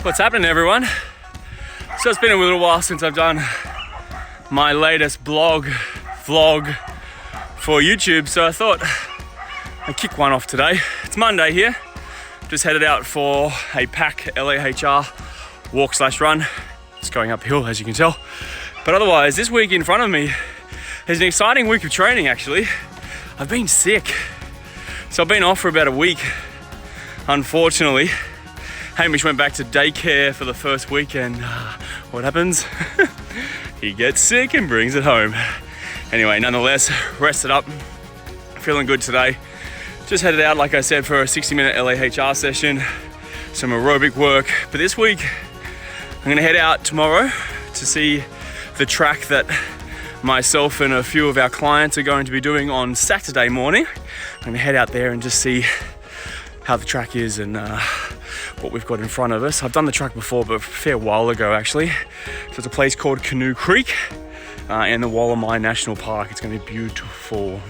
What's happening, everyone? So it's been a little while since I've done my latest vlog for YouTube, so I thought I'd kick one off today. It's Monday here. Just headed out for a pack LAHR walk/run. It's going uphill, as you can tell. But otherwise, this week in front of me is an exciting week of training, actually. I've been sick. So I've been off for about a week, unfortunately. Hamish went back to daycare for the first week, and what happens? He gets sick and brings it home. Anyway, nonetheless, rested up, feeling good today. Just headed out, like I said, for a 60-minute LAHR session, some aerobic work. But this week, I'm gonna head out tomorrow to see the track that myself and a few of our clients are going to be doing on Saturday morning. I'm gonna head out there and just see how the track is and what we've got in front of us. I've done the track before, but a fair while ago, actually. So it's a place called Canoe Creek in the Wollemi National Park. It's gonna be beautiful.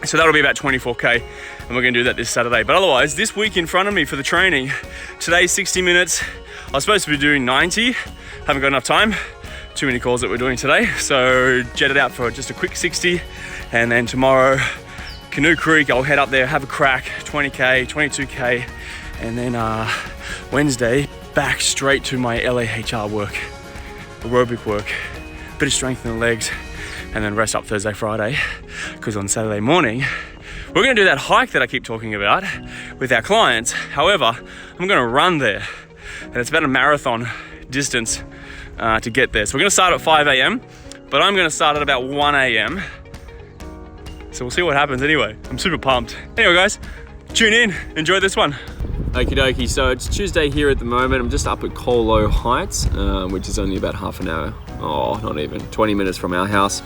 So that'll be about 24K, and we're gonna do that this Saturday. But otherwise, this week in front of me for the training, today's 60 minutes. I was supposed to be doing 90, haven't got enough time. Too many calls that we're doing today. So jetted out for just a quick 60, and then tomorrow, Canoe Creek, I'll head up there, have a crack, 20K, 22K, and then Wednesday, back straight to my LAHR work, aerobic work, bit of strength in the legs, and then rest up Thursday, Friday, because on Saturday morning, we're gonna do that hike that I keep talking about with our clients. However, I'm gonna run there, and it's about a marathon distance to get there. So we're gonna start at 5 a.m., but I'm gonna start at about 1 a.m. So we'll see what happens anyway. I'm super pumped. Anyway, guys, tune in, enjoy this one. Okie dokie, so it's Tuesday here at the moment. I'm just up at Colo Heights, which is only about half an hour, not even, 20 minutes from our house.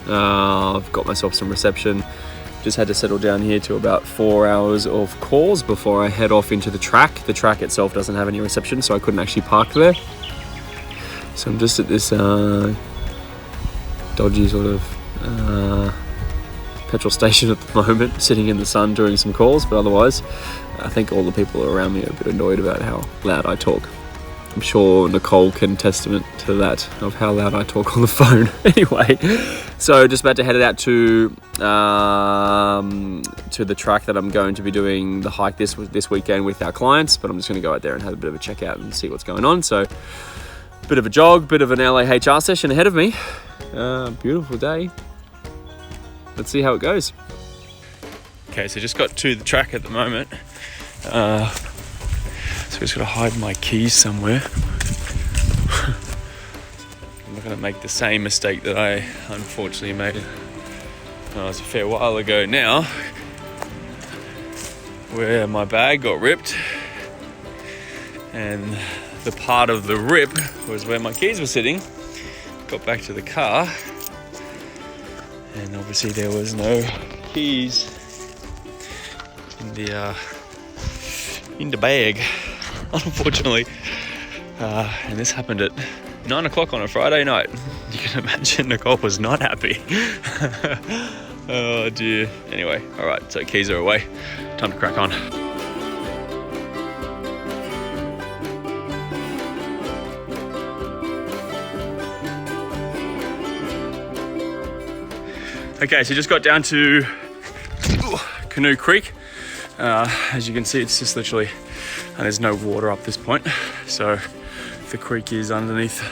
I've got myself some reception. Just had to settle down here to about 4 hours of calls before I head off into the track. The track itself doesn't have any reception, so I couldn't actually park there. So I'm just at this dodgy sort of petrol station at the moment, sitting in the sun doing some calls, but otherwise I think all the people around me are a bit annoyed about how loud I talk. I'm sure Nicole can testament to that, of how loud I talk on the phone. Anyway, so just about to head out to the track that I'm going to be doing the hike this weekend with our clients, but I'm just going to go out there and have a bit of a check out and see what's going on. So bit of a jog, bit of an LAHR session ahead of me. Beautiful day. Let's see how it goes. Okay, so just got to the track at the moment. So just gotta hide my keys somewhere. I'm not gonna make the same mistake that I unfortunately made. It was a fair while ago now, where my bag got ripped, and the part of the rip was where my keys were sitting. Got back to the car, and obviously there was no keys in the bag, unfortunately. And this happened at 9 o'clock on a Friday night. You can imagine Nicole was not happy. Oh dear. Anyway, all right, so keys are away. Time to crack on. Okay, so just got down to Canoe Creek. As you can see, it's just literally, and there's no water up this point, so the creek is underneath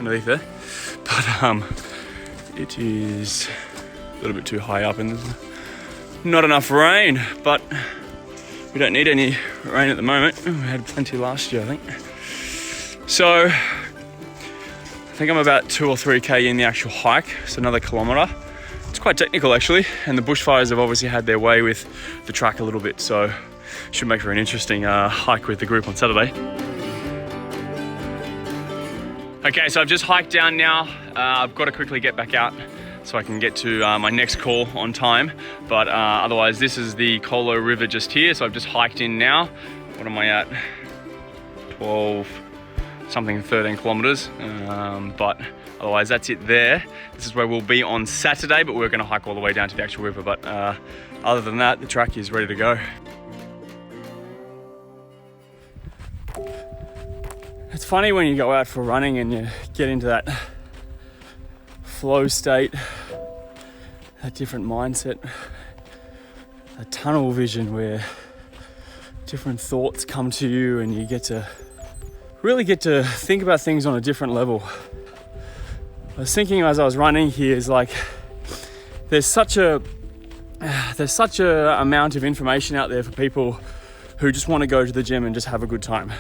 there. But it is a little bit too high up, and there's not enough rain. But we don't need any rain at the moment. We had plenty last year, I think. So I think I'm about 2 or 3K in the actual hike. It's another kilometre. It's quite technical actually, and the bushfires have obviously had their way with the track a little bit, so should make for an interesting hike with the group on Saturday. Okay, so I've just hiked down now. I've got to quickly get back out so I can get to my next call on time, but otherwise this is the Colo River just here, so I've just hiked in now. What am I at? 13 kilometers, but otherwise that's it there. This is where we'll be on Saturday, but we're gonna hike all the way down to the actual river. But other than that, the track is ready to go. It's funny when you go out for running and you get into that flow state, that different mindset, a tunnel vision where different thoughts come to you and you really get to think about things on a different level. I was thinking as I was running here is like there's such a amount of information out there for people who just want to go to the gym and just have a good time,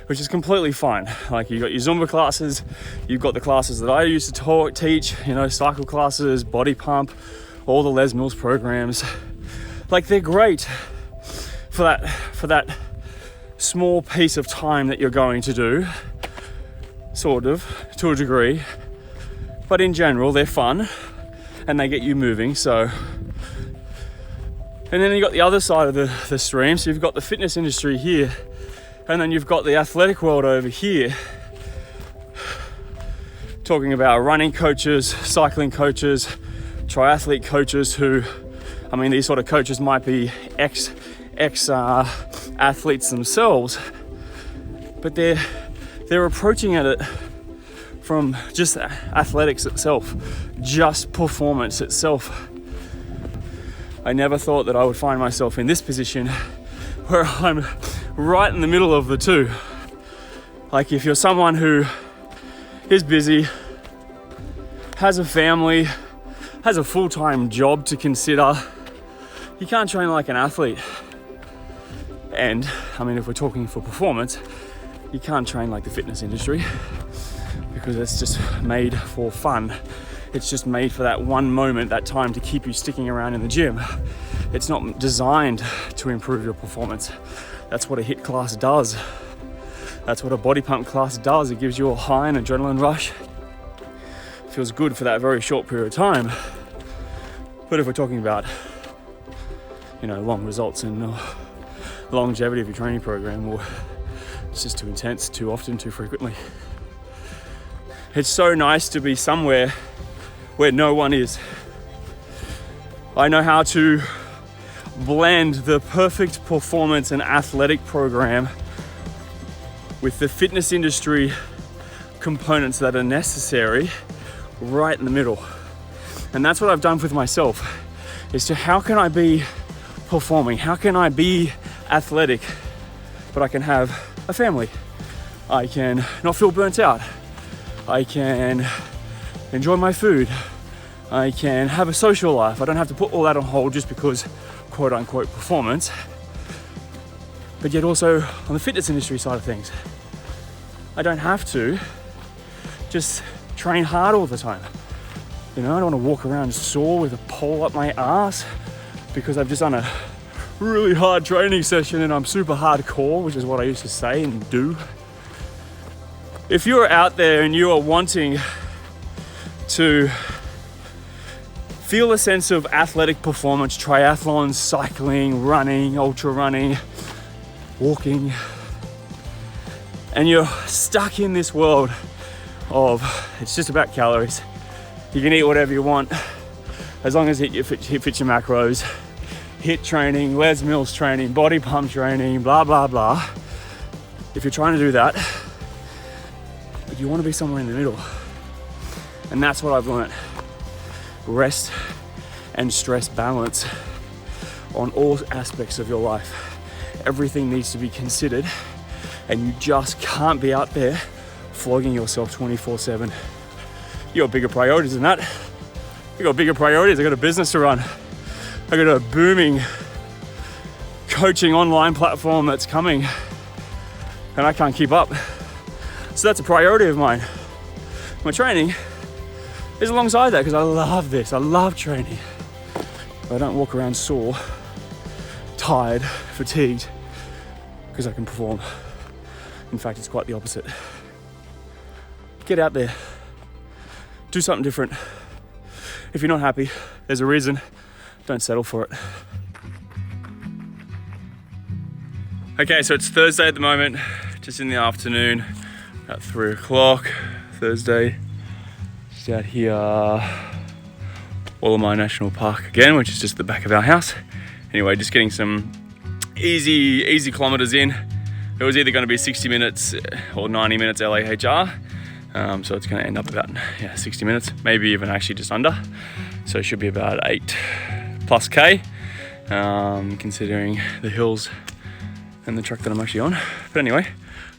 which is completely fine. Like you've got your Zumba classes, you've got the classes that I used to teach, cycle classes, body pump, all the Les Mills programs. Like they're great for that small piece of time that you're going to do, sort of, to a degree. But in general, they're fun and they get you moving. So, and then you've got the other side of the stream. So you've got the fitness industry here, and then you've got the athletic world over here, talking about running coaches, cycling coaches, triathlete coaches who, these sort of coaches might be ex athletes themselves, but they're approaching it from just athletics itself, just performance itself. I never thought that I would find myself in this position where I'm right in the middle of the two. Like if you're someone who is busy, has a family, has a full-time job to consider, you can't train like an athlete. And if we're talking for performance, you can't train like the fitness industry because it's just made for fun. It's just made for that one moment, that time to keep you sticking around in the gym. It's not designed to improve your performance. That's what a HIIT class does. That's what a body pump class does. It gives you a high and adrenaline rush. It feels good for that very short period of time. But if we're talking about, long results and longevity of your training program, or it's just too intense, too often, too frequently. It's so nice to be somewhere where no one is. I know how to blend the perfect performance and athletic program with the fitness industry components that are necessary right in the middle. And that's what I've done with myself, is to how can I be performing? How can I be athletic, but I can have a family? I can not feel burnt out. I can enjoy my food. I can have a social life. I don't have to put all that on hold just because quote unquote performance. But yet also on the fitness industry side of things, I don't have to just train hard all the time. I don't want to walk around sore with a pole up my ass because I've just done a really hard training session and I'm super hardcore, which is what I used to say and do. If you're out there and you are wanting to feel a sense of athletic performance, triathlons, cycling, running, ultra running, walking, and you're stuck in this world of it's just about calories. You can eat whatever you want as long as it fits your macros. HIIT training, Les Mills training, body pump training, blah, blah, blah. If you're trying to do that, but you want to be somewhere in the middle. And that's what I've learned. Rest and stress balance on all aspects of your life. Everything needs to be considered, and you just can't be out there flogging yourself 24/7. You got bigger priorities than that. You got bigger priorities. I got a business to run. I got a booming coaching online platform that's coming, and I can't keep up. So that's a priority of mine. My training is alongside that because I love this. I love training. But I don't walk around sore, tired, fatigued because I can perform. In fact, it's quite the opposite. Get out there. Do something different. If you're not happy, there's a reason. Don't settle for it. Okay, so it's Thursday at the moment, just in the afternoon, about 3 o'clock, Thursday. Just out here, Wollemi National Park again, which is just the back of our house. Anyway, just getting some easy kilometers in. it was either going to be 60 minutes or 90 minutes LAHR. So it's going to end up about 60 minutes, maybe even actually just under. So it should be about 8+ K, considering the hills and the track that I'm actually on. But anyway,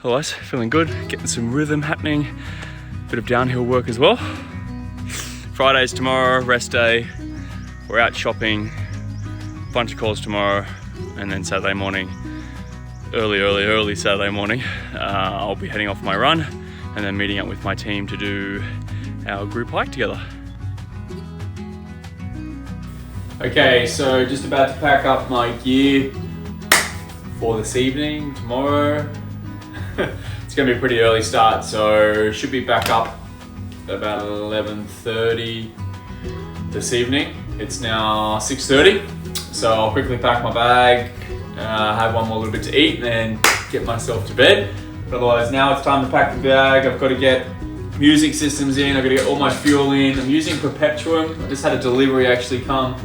otherwise feeling good, getting some rhythm happening, bit of downhill work as well. Friday's tomorrow, rest day. We're out shopping, bunch of calls tomorrow, and then Saturday morning, early Saturday morning, I'll be heading off my run and then meeting up with my team to do our group hike together. Okay, so just about to pack up my gear for this evening, tomorrow. It's gonna be a pretty early start, so should be back up about 11:30 this evening. It's now 6:30, so I'll quickly pack my bag, have one more little bit to eat, and then get myself to bed. But otherwise, now it's time to pack the bag. I've got to get music systems in, I've got to get all my fuel in. I'm using Perpetuum. I just had a delivery actually come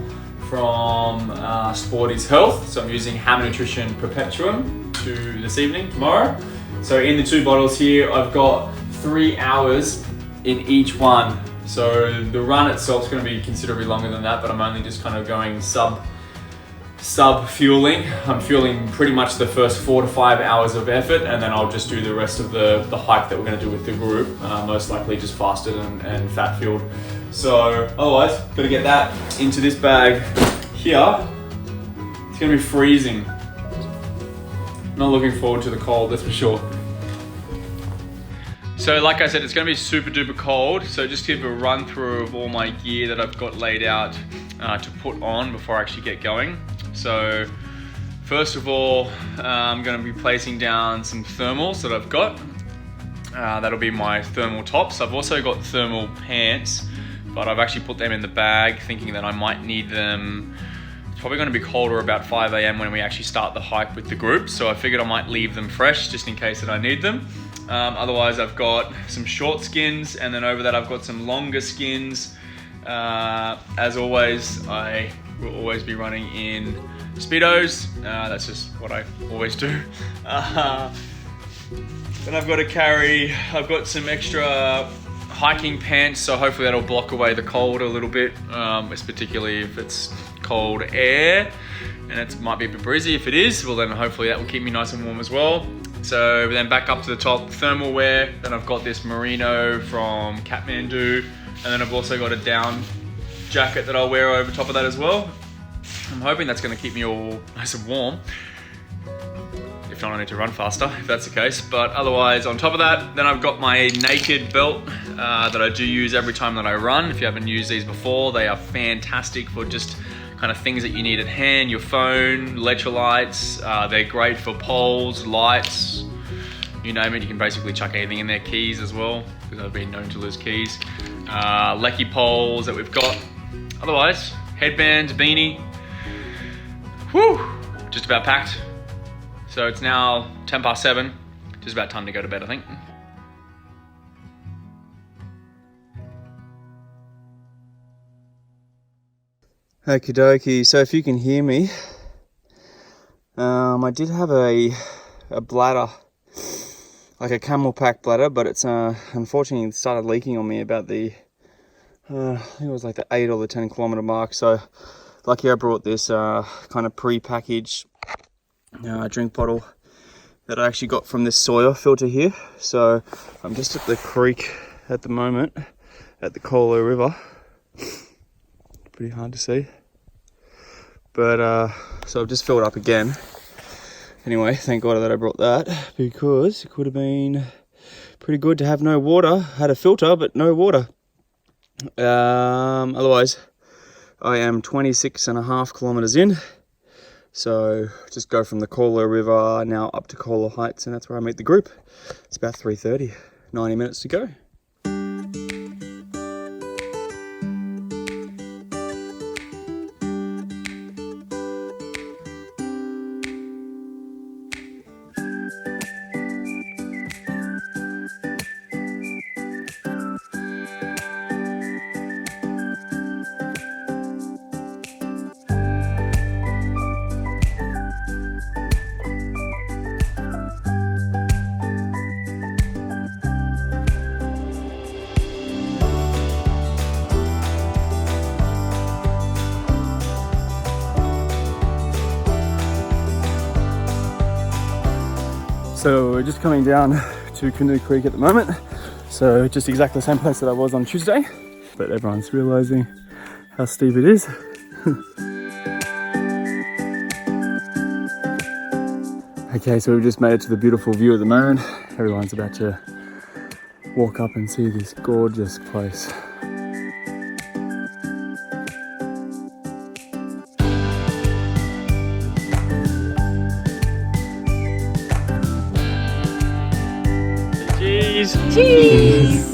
from Sporty's Health, so I'm using Hammer Nutrition Perpetuum to this evening, tomorrow. So in the 2 bottles here, I've got 3 hours in each one. So the run itself is going to be considerably longer than that, but I'm only just kind of going sub fueling. I'm fueling pretty much the first 4 to 5 hours of effort, and then I'll just do the rest of the hike that we're going to do with the group, most likely just fasted and fat fueled. So otherwise, got to get that into this bag here. It's going to be freezing. Not looking forward to the cold, that's for sure. So like I said, it's going to be super duper cold, so just give a run through of all my gear that I've got laid out to put on before I actually get going. So first of all, I'm going to be placing down some thermals that I've got. That'll be my thermal tops. I've also got thermal pants, but I've actually put them in the bag thinking that I might need them. It's probably going to be colder about 5 AM when we actually start the hike with the group, so I figured I might leave them fresh just in case that I need them. Otherwise, I've got some short skins, and then over that I've got some longer skins. As always, I will always be running in Speedos. That's just what I always do. Then I've got some extra hiking pants, so hopefully that'll block away the cold a little bit, particularly if it's cold air, and it might be a bit breezy. If it is, well then hopefully that will keep me nice and warm as well. So then back up to the top, thermal wear. Then I've got this merino from Kathmandu, and then I've also got a down jacket that I'll wear over top of that as well. I'm hoping that's going to keep me all nice and warm. If not, I need to run faster, if that's the case. But otherwise, on top of that, then I've got my naked belt that I do use every time that I run. If you haven't used these before, they are fantastic for just kind of things that you need at hand, your phone, electrolytes. They're great for poles, lights, you name it. You can basically chuck anything in there, keys as well, because I've been known to lose keys. Lecky poles that we've got. Otherwise, headbands, beanie. Whew, just about packed. So it's now 7:10, just about time to go to bed, I think. Okie dokie, so if you can hear me, I did have a bladder, like a camel pack bladder, but it's unfortunately started leaking on me about the, I think it was like the 8 or the 10 kilometer mark. So lucky I brought this kind of pre-packaged drink bottle that I actually got from this Sawyer filter here. So I'm just at the creek at the moment, at the Colo River. Pretty hard to see, but so I've just filled up again. Anyway, thank God that I brought that, because it could have been pretty good to have no water. Had a filter but no water. Otherwise I am 26.5 kilometers in, so just go from the Colo River now up to Colo Heights, and that's where I meet the group. It's about 3:30, 90 minutes to go. So we're just coming down to Canoe Creek at the moment. So just exactly the same place that I was on Tuesday, but everyone's realizing how steep it is. Okay, so we've just made it to the beautiful view at the moment. Everyone's about to walk up and see this gorgeous place. Cheese! Cheese!